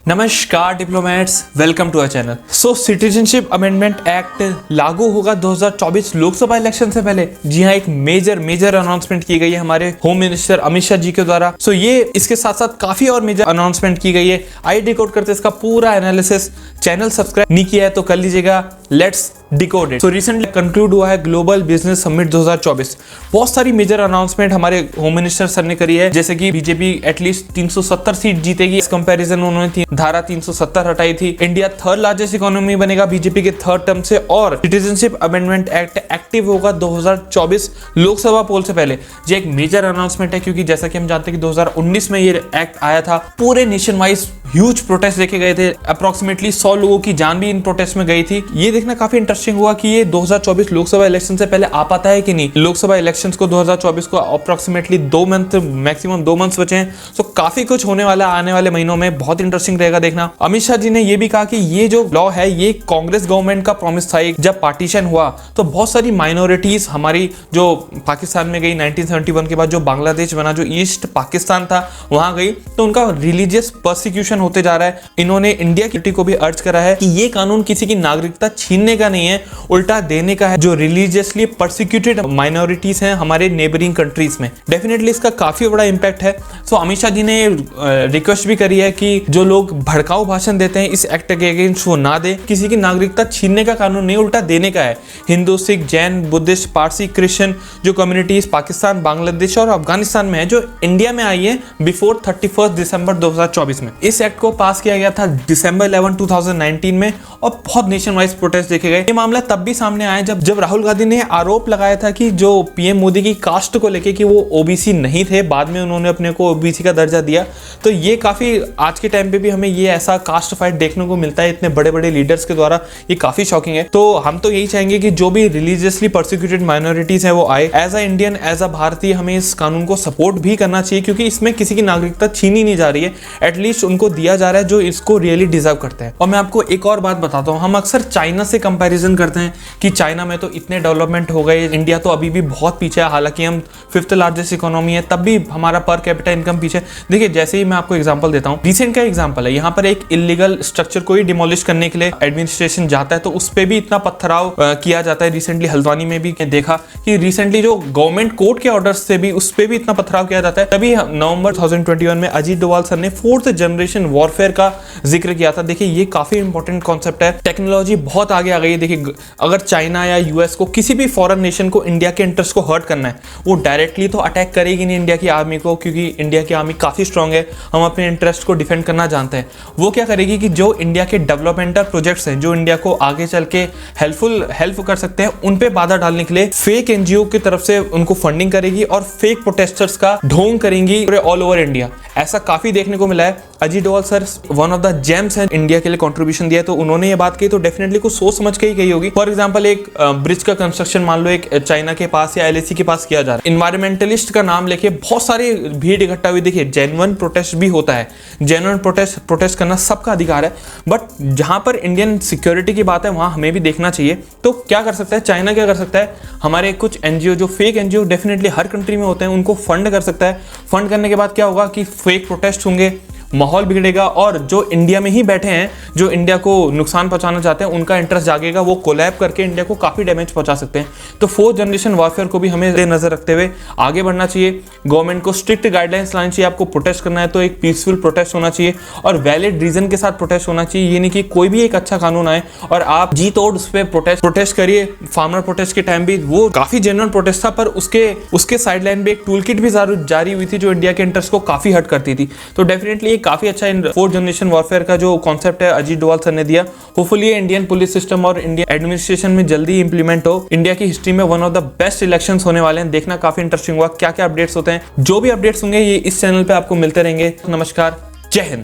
नमस्कार diplomats, welcome to our channel. So citizenship amendment act लागू होगा 2024 लोकसभा इलेक्शन से पहले। जी हाँ, एक मेजर अनाउंसमेंट की गई है हमारे होम मिनिस्टर अमित शाह जी के द्वारा। सो ये इसके साथ साथ काफी और मेजर अनाउंसमेंट की गई है। आइए डिकोड करते हैं इसका पूरा एनालिसिस। चैनल सब्सक्राइब नहीं किया है तो कर लीजिएगा। Let's decode it. So recently conclude हुआ है ग्लोबल बिजनेस समिट 2024। बहुत सारी मेजर अनाउंसमेंट हमारे होम मिनिस्टर सर ने करी है, जैसे कि बीजेपी एटलीस्ट 370 सीट जीतेगी। इस कंपैरिजन उन्होंने धारा 370 हटाई थी। इंडिया थर्ड लार्जेस्ट इकोनॉमी बनेगा बीजेपी के थर्ड टर्म से, और सिटीजनशिप अमेंडमेंट एक्ट एक्टिव होगा 2024 लोकसभा पोल से पहले। ये एक मेजर अनाउंसमेंट है, क्योंकि जैसा कि हम जानते हैं कि 2019 में ये एक्ट आया था। पूरे नेशन वाइज ह्यूज प्रोटेस्ट देखे गए थे। अप्रोक्सीमेटली 100 लोगों की जान भी इन प्रोटेस्ट में गई थी। ये देखना काफी इंटरेस्टिंग हुआ कि ये 2024 लोकसभा इलेक्शन से पहले आ पाता है कि नहीं। लोकसभा इलेक्शंस को 2024 को अप्रोक्सीमेटली 2 मंथ, मैक्सिमम 2 मंथ्स बचे हैं। सो काफी कुछ होने वाला आने वाले महीनों में, बहुत इंटरेस्टिंग रहेगा देखना। अमित शाह जी ने ये भी कहा कि ये जो लॉ है ये कांग्रेस गवर्नमेंट का प्रॉमिस था। जब पार्टीशन हुआ तो बहुत सारी माइनॉरिटीज हमारी जो पाकिस्तान में गई 1971 के बाद, जो बांग्लादेश बना, जो ईस्ट पाकिस्तान था वहां गई, तो उनका रिलीजियस परसिक्यूशन होते जा रहा है। इन्होंने इंडिया की को भी अर्ज करा है कि ये कानून किसी की नागरिकता छीनने का नहीं है, उल्टा देने का है जो रिलीजियसली परसिक्यूटेड माइनॉरिटीज हैं हमारे नेबरिंग कंट्रीज में। डेफिनेटली इसका काफी बड़ा इंपैक्ट है। सो अमित शाह जी ने रिक्वेस्ट भी करी है कि जो लोग भड़काऊ भाषण देते हैं इस एक्ट के अगेंस्ट वो ना दे। किसी की नागरिकता छीनने का कानून नहीं, उल्टा देने का है। हिंदू, सिख, जैन, बुद्धिस्ट, पारसी, क्रिश्चियन जो कम्युनिटीज पाकिस्तान, बांग्लादेश और अफगानिस्तान में है, जो इंडिया में आई है बिफोर 31 दिसंबर 2024 में। इस एक्ट को पास किया गया था दिसंबर 11, 2019 में, और बहुत नेशन वाइज प्रोटेस्ट देखे गए। ये मामला तब भी सामने आया जब राहुल गांधी ने आरोप लगाया था कि जो पीएम मोदी की कास्ट को लेके कि वो ओबीसी नहीं थे, बाद में उन्होंने अपने को ओबीसी का दर्जा दिया। तो ये काफी आज के टाइम पे भी हमें ये ऐसा कास्ट फाइट देखने को मिलता है इतने बड़े बड़े लीडर्स के द्वारा। ये काफी शॉकिंग है। तो हम तो यही चाहेंगे कि जो भी रिलीजियसली परसिक्यूटेड माइनॉरिटीज है वो आए। As a Indian, as a भारतीय, हमें इस कानून को सपोर्ट भी करना चाहिए, क्योंकि इसमें किसी की नागरिकता छीनी नहीं जा रही है। एटलीस्ट उनको दिया जा रहा है जो इसको रियली डिजर्व करते हैं। और मैं आपको एक और बात बताता हूँ, हम अक्सर चाइना से कंपैरिजन करते हैं कि चाइना में तो इतने डेवलपमेंट हो गए, इंडिया तो अभी भी बहुत पीछे है। हालांकि हम 5th लार्जेस्ट इकोनॉमी है, तब भी हमारा पर कैपिटा इनकम पीछे। देखिए, जैसे ही मैं आपको एग्जांपल देता हूँ, रिसेंट का एग्जांपल है। यहाँ पर एक इलीगल स्ट्रक्चर को ही डिमोलिश करने के लिए एडमिनिस्ट्रेशन जाता है, तो उस पर भी इतना पत्थराव किया जाता है। रिसेंटली हल्द्वानी में भी देखा कि रिसेंटली जो गवर्नमेंट कोर्ट के ऑर्डर से भी उस पर भी इतना पत्थराव किया जाता है। तभी नवंबर 2021 में अजीत डोभाल सर ने 4th जनरेशन वॉरफेयर का जिक्र किया था। देखिए, ये काफी इंपॉर्टेंट कॉन्सेप्ट है। टेक्नोलॉजी बहुत आगे आ गई है। देखिए, अगर चाइना या यूएस को, किसी भी फॉरेन नेशन को इंडिया के इंटरेस्ट को हर्ट करना है, वो डायरेक्टली तो अटैक करेगी नहीं इंडिया की आर्मी को, क्योंकि इंडिया की आर्मी काफी स्ट्रांग है। हम अपने इंटरेस्ट को डिफेंड करना जानते हैं। वो क्या करेगी कि जो इंडिया के डेवलपमेंटल प्रोजेक्ट्स हैं, जो इंडिया को आगे चल के हेल्प कर सकते हैं, उन पे बाधा डालने के लिए फेक एनजीओ की तरफ से उनको फंडिंग करेगी और फेक प्रोटेस्टर्स का ढोंग करेंगी ऑल ओवर इंडिया। ऐसा काफी देखने को मिला है। Ajit Doval sir one of the James हैं, इंडिया के लिए कंट्रीब्यूशन दिया है, तो उन्होंने ये बात कही तो डेफिनेटली कुछ सोच समझ के ही कही होगी। फॉर एग्जांपल, एक ब्रिज का कंस्ट्रक्शन मान लो एक चाइना के पास या एलएसी के पास किया जा रहा है, इन्वायरमेंटलिस्ट का नाम लेके बहुत सारी भीड़ इकट्ठा हुई। देखिए, जेन्युइन प्रोटेस्ट भी होता है, जेन्युइन प्रोटेस्ट करना सबका अधिकार है, बट जहां पर इंडियन सिक्योरिटी की बात है वहां हमें भी देखना चाहिए। तो क्या कर सकता है चाइना? क्या कर सकता है? हमारे कुछ एनजीओ, जो फेक एनजीओ डेफिनेटली हर कंट्री में होते हैं, उनको फंड कर सकता है। फंड करने के बाद क्या होगा कि फेक प्रोटेस्ट होंगे, माहौल बिगड़ेगा, और जो इंडिया में ही बैठे हैं, जो इंडिया को नुकसान पहुंचाना चाहते हैं, उनका इंटरेस्ट जागेगा। वो कोलैब करके इंडिया को काफी डैमेज पहुंचा सकते हैं। तो 4th जनरेशन वॉरफेयर को भी हमें नजर रखते हुए आगे बढ़ना चाहिए। गवर्नमेंट को स्ट्रिक्ट गाइडलाइंस लानी चाहिए। आपको प्रोटेस्ट करना है तो एक पीसफुल प्रोटेस्ट होना चाहिए और वैलिड रीजन के साथ प्रोटेस्ट होना चाहिए। ये नहीं कि कोई भी एक अच्छा कानून आए और आप जी तोड़ उस पर प्रोटेस्ट करिए। फार्मर प्रोटेस्ट के टाइम भी वो काफी जेन्युइन प्रोटेस्ट था, पर उसके साइडलाइन पे एक टूल किट भी जारी हुई थी जो इंडिया के इंटरेस्ट को काफी हर्ट करती थी। तो डेफिनेटली काफी अच्छा 4th जनरेशन वॉरफेयर का जो कॉन्सेप्ट है अजीत डोभाल सर ने दिया। होपफुली इंडियन पुलिस सिस्टम और इंडियन एडमिनिस्ट्रेशन में जल्दी इंप्लीमेंट हो। इंडिया की हिस्ट्री में one of the best elections होने वाले हैं। देखना काफी इंटरेस्टिंग हुआ क्या क्या अपडेट्स होते हैं। जो भी अपडेट्स होंगे ये इस चैनल पे आपको मिलते रहेंगे। नमस्कार, जय हिंद।